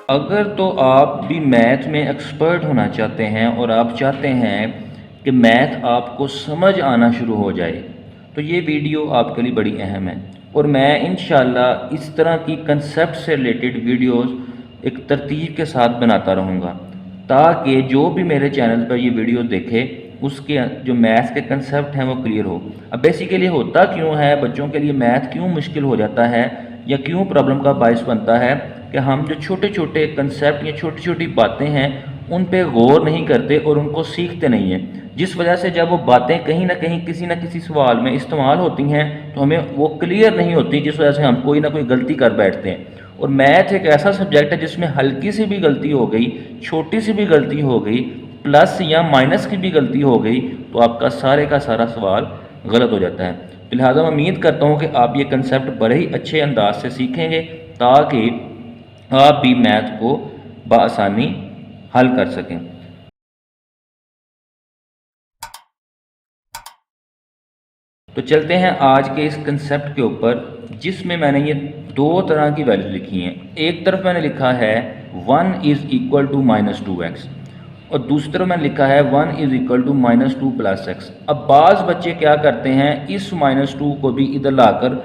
अगर तो आप भी मैथ में एक्सपर्ट होना चाहते हैं और आप चाहते हैं कि मैथ आपको समझ आना शुरू हो जाए, तो ये वीडियो आपके लिए बड़ी अहम है। और मैं इंशाल्लाह इस तरह की कंसेप्ट से रिलेटेड वीडियोस एक तरतीब के साथ बनाता रहूँगा, ताकि जो भी मेरे चैनल पर ये वीडियो देखे उसके जो मैथ के कंसेप्ट हैं वो क्लियर हो। अब बेसिकली होता क्यों है, बच्चों के लिए मैथ क्यों मुश्किल हो जाता है या क्यों प्रॉब्लम का बायस बनता है कि हम जो छोटे छोटे कंसेप्ट या छोटी छोटी बातें हैं उन पे गौर नहीं करते और उनको सीखते नहीं हैं, जिस वजह से जब वो बातें कहीं ना किसी सवाल में इस्तेमाल होती हैं तो हमें वो क्लियर नहीं होती, जिस वजह से हम कोई ना कोई गलती कर बैठते हैं। और मैथ एक ऐसा सब्जेक्ट है जिसमें हल्की सी भी गलती हो गई, छोटी सी भी गलती हो गई, प्लस या माइनस की भी गलती हो गई, तो आपका सारे का सारा सवाल गलत हो जाता है। तो लिहाजा मैं उम्मीद करता हूँ कि आप ये कंसेप्ट बड़े ही अच्छे अंदाज से सीखेंगे, ताकि आप भी मैथ को बआसानी हल कर सकें। तो चलते हैं आज के इस कंसेप्ट के ऊपर, जिसमें मैंने ये दो तरह की वैल्यू लिखी हैं। एक तरफ मैंने लिखा है 1 इज़ इक्वल टू -2x और दूसरी तरफ मैंने लिखा है 1 इज़ इक्वल टू -2 + x। अब बाज़ बच्चे क्या करते हैं, इस -2 को भी इधर लाकर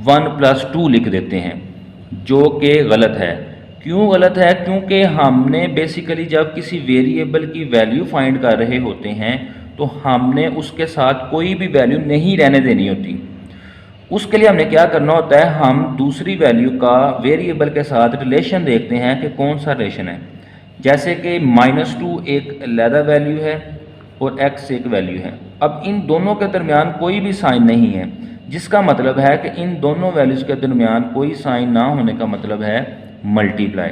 1 + 2 लिख देते हैं, जो कि गलत है। क्यों गलत है? क्योंकि हमने बेसिकली जब किसी वेरिएबल की वैल्यू फाइंड कर रहे होते हैं तो हमने उसके साथ कोई भी वैल्यू नहीं रहने देनी होती। उसके लिए हमने क्या करना होता है, हम दूसरी वैल्यू का वेरिएबल के साथ रिलेशन देखते हैं कि कौन सा रिलेशन है। जैसे कि -2 एक अलहदा वैल्यू है और x एक वैल्यू है। अब इन दोनों के दरमियान कोई भी साइन नहीं है, जिसका मतलब है कि इन दोनों वैल्यूज़ के दरमियान कोई साइन ना होने का मतलब है मल्टीप्लाई।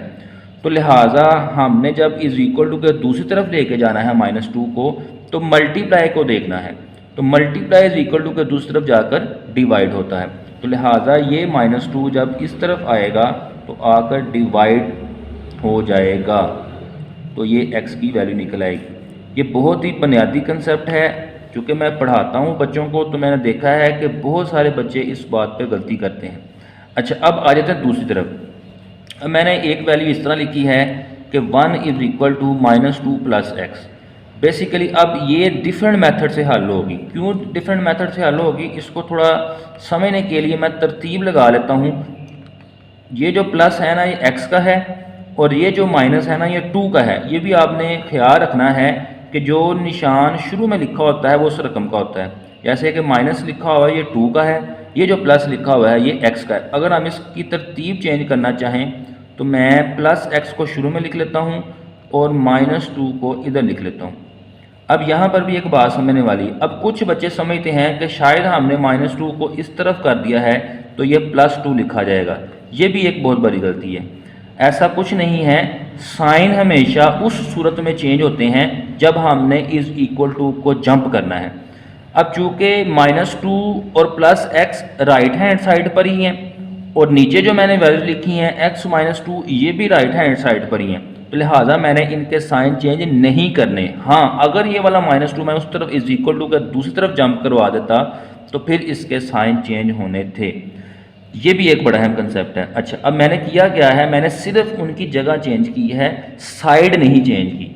तो लिहाजा हमने जब इज़ इक्वल टू के दूसरी तरफ लेके जाना है -2 को, तो मल्टीप्लाई को देखना है। तो मल्टीप्लाई इज इक्वल टू के दूसरी तरफ जाकर डिवाइड होता है। तो लिहाजा ये -2 जब इस तरफ आएगा तो आकर डिवाइड हो जाएगा, तो ये x की वैल्यू निकल आएगी। ये बहुत ही बुनियादी कंसेप्ट है। चूँकि मैं पढ़ाता हूँ बच्चों को, तो मैंने देखा है कि बहुत सारे बच्चे इस बात पे गलती करते हैं। अच्छा, अब आ जाते हैं दूसरी तरफ। अब मैंने एक वैल्यू इस तरह लिखी है कि 1 is equal to -2 + x। Basically अब ये डिफरेंट मेथड से हल होगी। क्यों डिफरेंट मेथड से हल होगी, इसको थोड़ा समझने के लिए मैं तरतीब लगा लेता हूँ। ये जो प्लस है ना, ये x का है, और ये जो माइनस है ना, ये 2 का है। ये भी आपने ख्याल रखना है कि जो निशान शुरू में लिखा होता है वो उस रकम का होता है। जैसे कि माइनस लिखा हुआ है ये 2 का है, ये जो प्लस लिखा हुआ है ये x का है। अगर हम इसकी तरतीब चेंज करना चाहें तो मैं +x को शुरू में लिख लेता हूँ और -2 को इधर लिख लेता हूँ। अब यहाँ पर भी एक बात समझने वाली। अब कुछ बच्चे समझते हैं कि शायद हमने -2 को इस तरफ कर दिया है तो ये +2 लिखा जाएगा। ये भी एक बहुत बड़ी गलती है। ऐसा कुछ नहीं है। साइन हमेशा उस सूरत में चेंज होते हैं जब हमने इज़ इक्वल टू को जंप करना है। अब चूँकि -2 और +x राइट हैंड साइड पर ही हैं और नीचे जो मैंने वैल्यू लिखी हैं x -2 ये भी राइट हैंड साइड पर ही हैं, तो लिहाजा मैंने इनके साइन चेंज नहीं करने। हाँ, अगर ये वाला -2 मैं उस तरफ इज़ इक्वल टू का दूसरी तरफ जंप करवा देता तो फिर इसके साइन चेंज होने थे। ये भी एक बड़ा अहम कंसेप्ट है। अच्छा, अब मैंने किया क्या है, मैंने सिर्फ उनकी जगह चेंज की है, साइड नहीं चेंज की।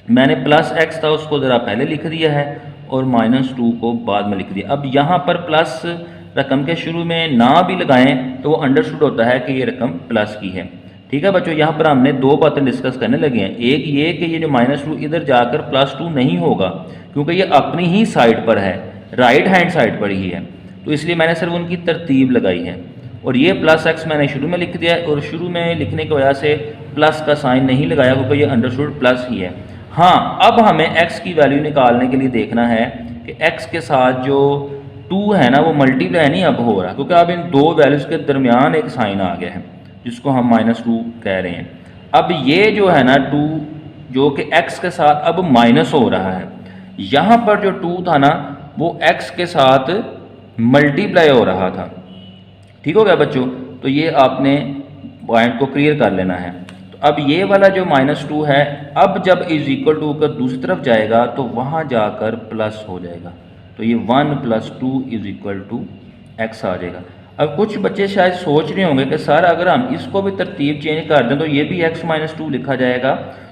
मैंने +x था उसको ज़रा पहले लिख दिया है और -2 को बाद में लिख दिया। अब यहाँ पर प्लस रकम के शुरू में ना भी लगाएं तो वो अंडरस्टूड होता है कि ये रकम प्लस की है। ठीक है बच्चों, यहाँ पर हमने दो बातें डिस्कस करने लगे हैं। एक ये कि ये जो -2 इधर जाकर +2 नहीं होगा, क्योंकि ये अपनी ही साइड पर है, राइट हैंड साइड पर ही है, तो इसलिए मैंने सिर्फ उनकी तरतीब लगाई है। और ये +x मैंने शुरू में लिख दिया है और शुरू में लिखने की वजह से प्लस का साइन नहीं लगाया क्योंकि ये अंडरस्टूड प्लस ही है। हाँ, अब हमें x की वैल्यू निकालने के लिए देखना है कि x के साथ जो 2 है ना वो मल्टीप्लाई नहीं अब हो रहा, क्योंकि अब इन दो वैल्यूज़ के दरमियान एक साइन आ गया है जिसको हम -2 कह रहे हैं। अब ये जो है ना 2 जो कि x के साथ अब माइनस हो रहा है, यहाँ पर जो 2 था ना वो x के साथ मल्टीप्लाई हो रहा था। ठीक हो गया बच्चों, तो ये आपने पॉइंट को क्लियर कर लेना है। तो अब ये वाला जो -2 है, अब जब इज़ इक्वल टू का दूसरी तरफ जाएगा तो वहाँ जाकर प्लस हो जाएगा, तो ये 1 + 2 इज़ इक्वल टू x आ जाएगा। अब कुछ बच्चे शायद सोच रहे होंगे कि सर अगर हम इसको भी तरतीब चेंज कर दें तो ये भी x-2 लिखा जाएगा,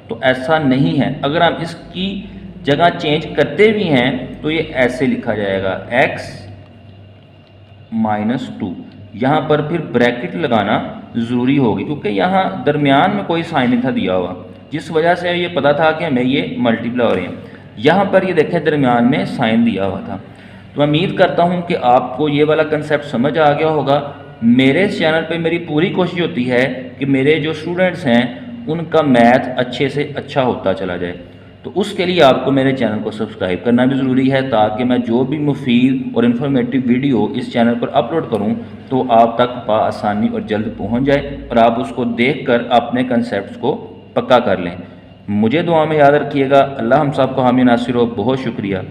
तो ऐसा नहीं है। अगर हम इसकी जगह चेंज करते भी हैं तो ये ऐसे लिखा जाएगा x-2। यहाँ पर फिर ब्रैकेट लगाना ज़रूरी होगी क्योंकि यहाँ दरमियान में कोई साइन नहीं था दिया हुआ, जिस वजह से ये पता था कि हमें ये मल्टीप्लाई हो रही है। यहाँ पर ये देखें दरमियान में साइन दिया हुआ था। तो मैं उम्मीद करता हूँ कि आपको ये वाला कंसेप्ट समझ आ गया होगा। मेरे इस चैनल पे मेरी पूरी कोशिश होती है कि मेरे जो स्टूडेंट्स हैं उनका मैथ अच्छे से अच्छा होता चला जाए। तो उसके लिए आपको मेरे चैनल को सब्सक्राइब करना भी ज़रूरी है ताकि मैं जो भी मुफीद और इन्फॉर्मेटिव वीडियो इस चैनल पर अपलोड करूं तो आप तक बआसानी और जल्द पहुंच जाए और आप उसको देखकर अपने कंसेप्ट्स को पक्का कर लें। मुझे दुआ में याद रखिएगा। अल्लाह हम सब को हामी नासिर हो। बहुत शुक्रिया।